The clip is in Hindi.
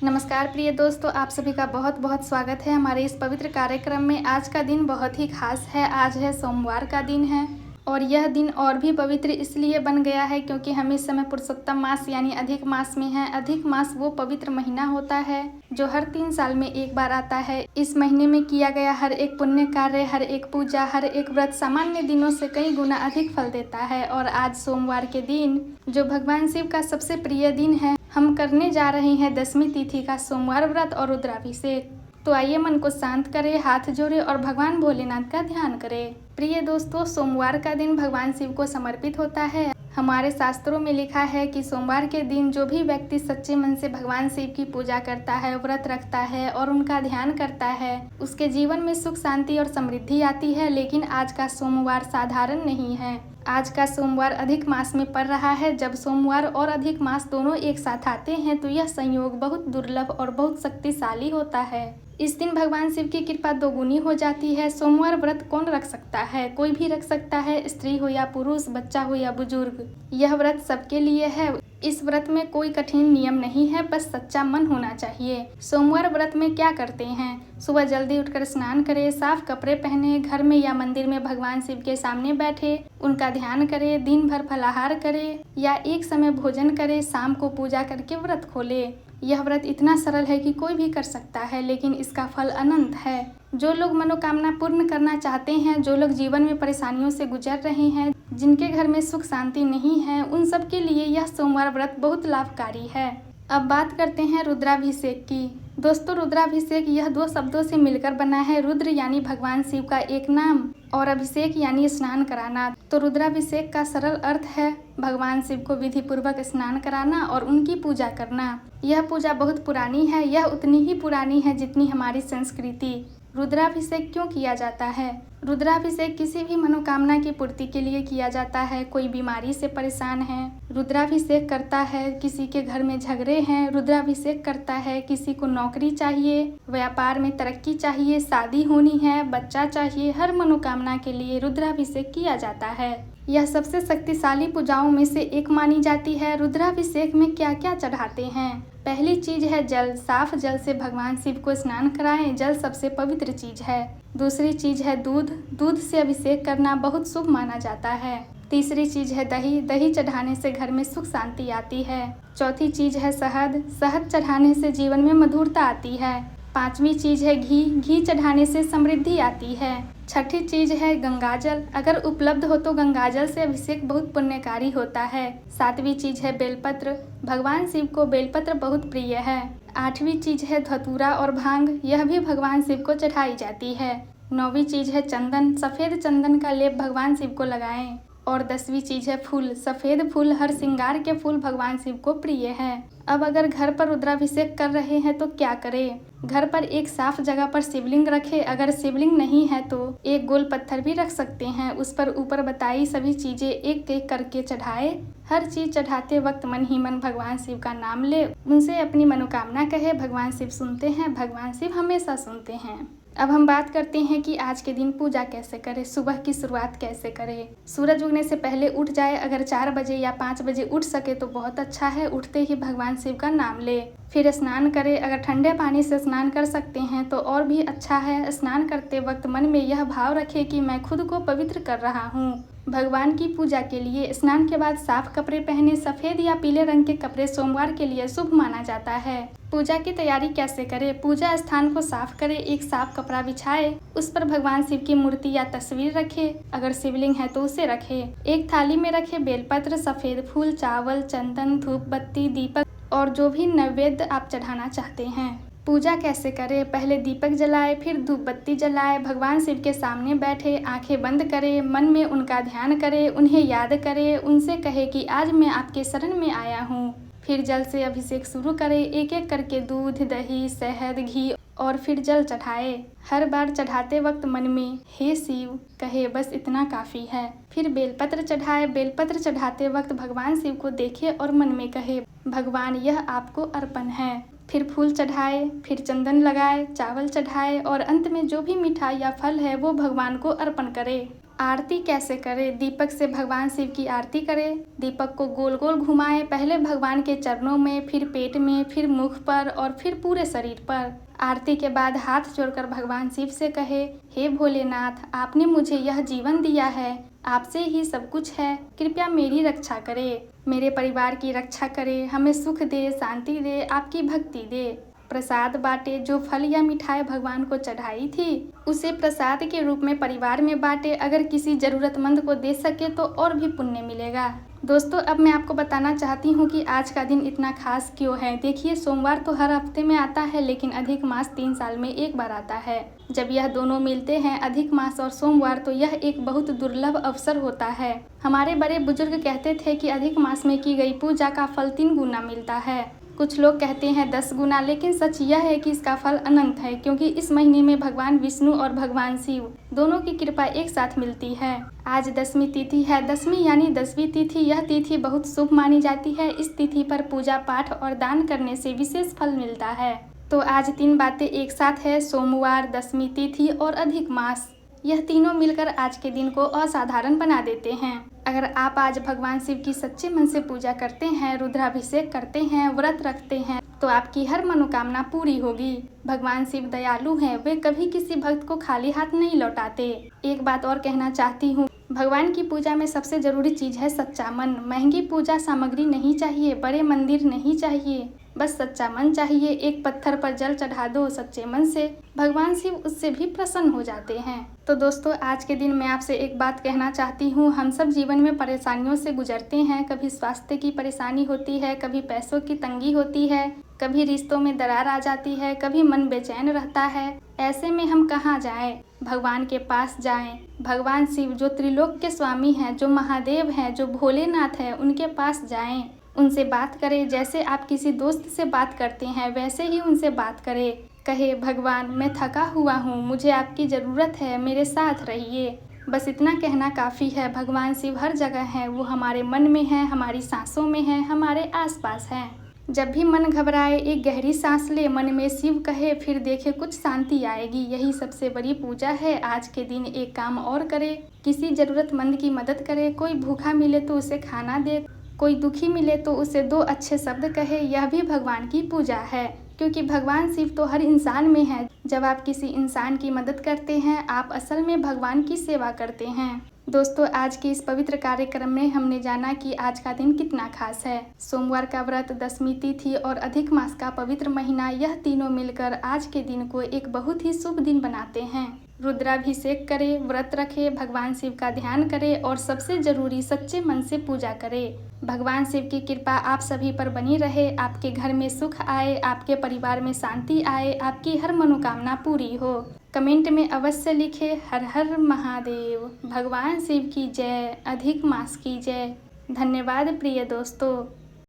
नमस्कार प्रिय दोस्तों, आप सभी का बहुत बहुत स्वागत है हमारे इस पवित्र कार्यक्रम में। आज का दिन बहुत ही खास है। आज है सोमवार का दिन है और यह दिन और भी पवित्र इसलिए बन गया है क्योंकि हम इस समय पुरुषोत्तम मास यानी अधिक मास में हैं। अधिक मास वो पवित्र महीना होता है जो हर 3 साल में एक बार आता है। इस महीने में किया गया हर एक पुण्य कार्य, हर एक पूजा, हर एक व्रत सामान्य दिनों से कई गुना अधिक फल देता है। और आज सोमवार के दिन जो भगवान शिव का सबसे प्रिय दिन है, हम करने जा रहे हैं 10वीं तिथि का सोमवार व्रत और रुद्राभिषेक। तो आइए मन को शांत करें, हाथ जोड़े और भगवान भोलेनाथ का ध्यान करें। प्रिय दोस्तों, सोमवार का दिन भगवान शिव को समर्पित होता है। हमारे शास्त्रों में लिखा है कि सोमवार के दिन जो भी व्यक्ति सच्चे मन से भगवान शिव की पूजा करता है, व्रत रखता है और उनका ध्यान करता है, उसके जीवन में सुख शांति और समृद्धि आती है। लेकिन आज का सोमवार साधारण नहीं है। आज का सोमवार अधिक मास में पड़ रहा है। जब सोमवार और अधिक मास दोनों एक साथ आते हैं तो यह संयोग बहुत दुर्लभ और बहुत शक्तिशाली होता है। इस दिन भगवान शिव की कृपा दोगुनी हो जाती है। सोमवार व्रत कौन रख सकता है? कोई भी रख सकता है, स्त्री हो या पुरुष, बच्चा हो या बुजुर्ग। यह व्रत सबके लिए है। इस व्रत में कोई कठिन नियम नहीं है, बस सच्चा मन होना चाहिए। सोमवार व्रत में क्या करते हैं? सुबह जल्दी उठकर स्नान करें, साफ कपड़े पहने, घर में या मंदिर में भगवान शिव के सामने बैठे, उनका ध्यान करें, दिन भर फलाहार करें या एक समय भोजन करें, शाम को पूजा करके व्रत खोलें। यह व्रत इतना सरल है कि कोई भी कर सकता है, लेकिन इसका फल अनंत है। जो लोग मनोकामना पूर्ण करना चाहते हैं, जो लोग जीवन में परेशानियों से गुजर रहे हैं, जिनके घर में सुख शांति नहीं है, उन सब के लिए यह सोमवार व्रत बहुत लाभकारी है। अब बात करते हैं रुद्राभिषेक की। दोस्तों, रुद्राभिषेक यह 2 शब्दों से मिलकर बना है। रुद्र यानी भगवान शिव का एक नाम और अभिषेक यानी स्नान कराना। तो रुद्राभिषेक का सरल अर्थ है भगवान शिव को विधि पूर्वक स्नान कराना और उनकी पूजा करना। यह पूजा बहुत पुरानी है। यह उतनी ही पुरानी है जितनी हमारी संस्कृति। रुद्राभिषेक क्यों किया जाता है? रुद्राभिषेक किसी भी मनोकामना की पूर्ति के लिए किया जाता है। कोई बीमारी से परेशान है, रुद्राभिषेक करता है। किसी के घर में झगड़े हैं, रुद्राभिषेक करता है। किसी को नौकरी चाहिए, व्यापार में तरक्की चाहिए, शादी होनी है, बच्चा चाहिए, हर मनोकामना के लिए रुद्राभिषेक किया जाता है। यह सबसे शक्तिशाली पूजाओं में से एक मानी जाती है। रुद्राभिषेक में क्या क्या चढ़ाते हैं? पहली चीज है जल। साफ जल से भगवान शिव को स्नान कराएं। जल सबसे पवित्र चीज है। दूसरी चीज है दूध। दूध से अभिषेक करना बहुत शुभ माना जाता है। तीसरी चीज है दही। दही चढ़ाने से घर में सुख शांति आती है। चौथी चीज है शहद। शहद चढ़ाने से जीवन में मधुरता आती है। 5वीं चीज है घी। घी चढ़ाने से समृद्धि आती है। छठी चीज है गंगाजल। अगर उपलब्ध हो तो गंगाजल से अभिषेक बहुत पुण्यकारी होता है। 7वीं चीज है बेलपत्र। भगवान शिव को बेलपत्र बहुत प्रिय है। 8वीं चीज है धतूरा और भांग। यह भी भगवान शिव को चढ़ाई जाती है। 9वीं चीज है चंदन। सफेद चंदन का लेप भगवान शिव को लगाएं। और 10वीं चीज है फूल। सफेद फूल, हर श्रृंगार के फूल भगवान शिव को प्रिय है। अब अगर घर पर रुद्राभिषेक कर रहे हैं तो क्या करें? घर पर एक साफ जगह पर शिवलिंग रखें। अगर शिवलिंग नहीं है तो एक गोल पत्थर भी रख सकते हैं। उस पर ऊपर बताई सभी चीजें एक एक करके चढ़ाए। हर चीज चढ़ाते वक्त मन ही मन भगवान शिव का नाम ले, उनसे अपनी मनोकामना कहे। भगवान शिव सुनते हैं, भगवान शिव हमेशा सुनते हैं। अब हम बात करते हैं कि आज के दिन पूजा कैसे करें, सुबह की शुरुआत कैसे करें। सूरज उगने से पहले उठ जाए। अगर 4 बजे या 5 बजे उठ सके तो बहुत अच्छा है। उठते ही भगवान शिव का नाम ले, फिर स्नान करें। अगर ठंडे पानी से स्नान कर सकते हैं तो और भी अच्छा है। स्नान करते वक्त मन में यह भाव रखें कि मैं खुद को पवित्र कर रहा हूँ भगवान की पूजा के लिए। स्नान के बाद साफ कपड़े पहने। सफेद या पीले रंग के कपड़े सोमवार के लिए शुभ माना जाता है। पूजा की तैयारी कैसे करें? पूजा स्थान को साफ करें। एक साफ कपड़ा बिछाए, उस पर भगवान शिव की मूर्ति या तस्वीर रखें। अगर शिवलिंग है तो उसे रखें। एक थाली में रखें बेलपत्र, सफेद फूल, चावल, चंदन, धूप बत्ती, दीपक और जो भी नैवेद्य आप चढ़ाना चाहते हैं। पूजा कैसे करें? पहले दीपक जलाए, फिर धूप बत्ती जलाए। भगवान शिव के सामने बैठे, आंखें बंद करें, मन में उनका ध्यान करें, उन्हें याद करें, उनसे कहे कि आज मैं आपके शरण में आया हूँ। फिर जल से अभिषेक शुरू करें। एक एक करके दूध, दही, शहद, घी और फिर जल चढ़ाए। हर बार चढ़ाते वक्त मन में हे शिव कहे, बस इतना काफ़ी है। फिर बेलपत्र चढ़ाए। बेलपत्र चढ़ाते वक्त भगवान शिव को देखे और मन में कहे, भगवान यह आपको अर्पण है। फिर फूल चढ़ाए, फिर चंदन लगाए, चावल चढ़ाए और अंत में जो भी मिठाई या फल है वो भगवान को अर्पण करें। आरती कैसे करें? दीपक से भगवान शिव की आरती करें। दीपक को गोल गोल घुमाएं, पहले भगवान के चरणों में, फिर पेट में, फिर मुख पर और फिर पूरे शरीर पर। आरती के बाद हाथ जोड़कर भगवान शिव से कहे, हे भोलेनाथ, आपने मुझे यह जीवन दिया है, आपसे ही सब कुछ है, कृपया मेरी रक्षा करें, मेरे परिवार की रक्षा करें, हमें सुख दे, शांति दे, आपकी भक्ति दे। प्रसाद बांटे, जो फल या मिठाई भगवान को चढ़ाई थी उसे प्रसाद के रूप में परिवार में बांटे। अगर किसी जरूरतमंद को दे सके तो और भी पुण्य मिलेगा। दोस्तों, अब मैं आपको बताना चाहती हूँ कि आज का दिन इतना खास क्यों है। देखिए, सोमवार तो हर हफ्ते में आता है, लेकिन अधिक मास 3 साल में एक बार आता है। जब यह दोनों मिलते हैं, अधिक मास और सोमवार, तो यह एक बहुत दुर्लभ अवसर होता है। हमारे बड़े बुजुर्ग कहते थे कि अधिक मास में की गई पूजा का फल 3 गुना मिलता है। कुछ लोग कहते हैं 10 गुना, लेकिन सच यह है कि इसका फल अनंत है, क्योंकि इस महीने में भगवान विष्णु और भगवान शिव दोनों की कृपा एक साथ मिलती है। आज दशमी तिथि है। दशमी यानी 10वीं तिथि। यह तिथि बहुत शुभ मानी जाती है। इस तिथि पर पूजा पाठ और दान करने से विशेष फल मिलता है। तो आज 3 बातें एक साथ है, सोमवार, दशमी तिथि और अधिक मास। यह तीनों मिलकर आज के दिन को असाधारण बना देते हैं। अगर आप आज भगवान शिव की सच्चे मन से पूजा करते हैं, रुद्राभिषेक करते हैं, व्रत रखते हैं, तो आपकी हर मनोकामना पूरी होगी। भगवान शिव दयालु हैं, वे कभी किसी भक्त को खाली हाथ नहीं लौटाते। एक बात और कहना चाहती हूँ, भगवान की पूजा में सबसे जरूरी चीज है सच्चा मन। महंगी पूजा सामग्री नहीं चाहिए, बड़े मंदिर नहीं चाहिए, बस सच्चा मन चाहिए। एक पत्थर पर जल चढ़ा दो सच्चे मन से, भगवान शिव उससे भी प्रसन्न हो जाते हैं। तो दोस्तों, आज के दिन मैं आपसे एक बात कहना चाहती हूँ। हम सब जीवन में परेशानियों से गुजरते हैं। कभी स्वास्थ्य की परेशानी होती है, कभी पैसों की तंगी होती है, कभी रिश्तों में दरार आ जाती है, कभी मन बेचैन रहता है। ऐसे में हम कहाँ जाएं? भगवान के पास जाएं। भगवान शिव जो त्रिलोक के स्वामी हैं, जो महादेव हैं, जो भोलेनाथ हैं, उनके पास जाएं। उनसे बात करें। जैसे आप किसी दोस्त से बात करते हैं, वैसे ही उनसे बात करें। कहे, भगवान, मैं थका हुआ हूँ, मुझे आपकी ज़रूरत है, मेरे साथ रहिए। बस इतना कहना काफ़ी है। भगवान शिव हर जगह हैं। वो हमारे मन में हैं, हमारी सांसों में हैं, हमारे आसपास हैं। जब भी मन घबराए, एक गहरी सांस ले, मन में शिव कहे, फिर देखे कुछ शांति आएगी। यही सबसे बड़ी पूजा है। आज के दिन एक काम और करे, किसी ज़रूरतमंद की मदद करे। कोई भूखा मिले तो उसे खाना दे, कोई दुखी मिले तो उसे 2 अच्छे शब्द कहे। यह भी भगवान की पूजा है, क्योंकि भगवान शिव तो हर इंसान में है। जब आप किसी इंसान की मदद करते हैं, आप असल में भगवान की सेवा करते हैं। दोस्तों, आज के इस पवित्र कार्यक्रम में हमने जाना कि आज का दिन कितना खास है। सोमवार का व्रत, दशमी तिथि और अधिक मास का पवित्र महीना, यह तीनों मिलकर आज के दिन को एक बहुत ही शुभ दिन बनाते हैं। रुद्राभिषेक करें, व्रत रखें, भगवान शिव का ध्यान करें और सबसे जरूरी सच्चे मन से पूजा करें। भगवान शिव की कृपा आप सभी पर बनी रहे, आपके घर में सुख आए, आपके परिवार में शांति आए, आपकी हर मनोकामना पूरी हो। कमेंट में अवश्य लिखें, हर हर महादेव। भगवान शिव की जय, अधिक मास की जय। धन्यवाद प्रिय दोस्तों।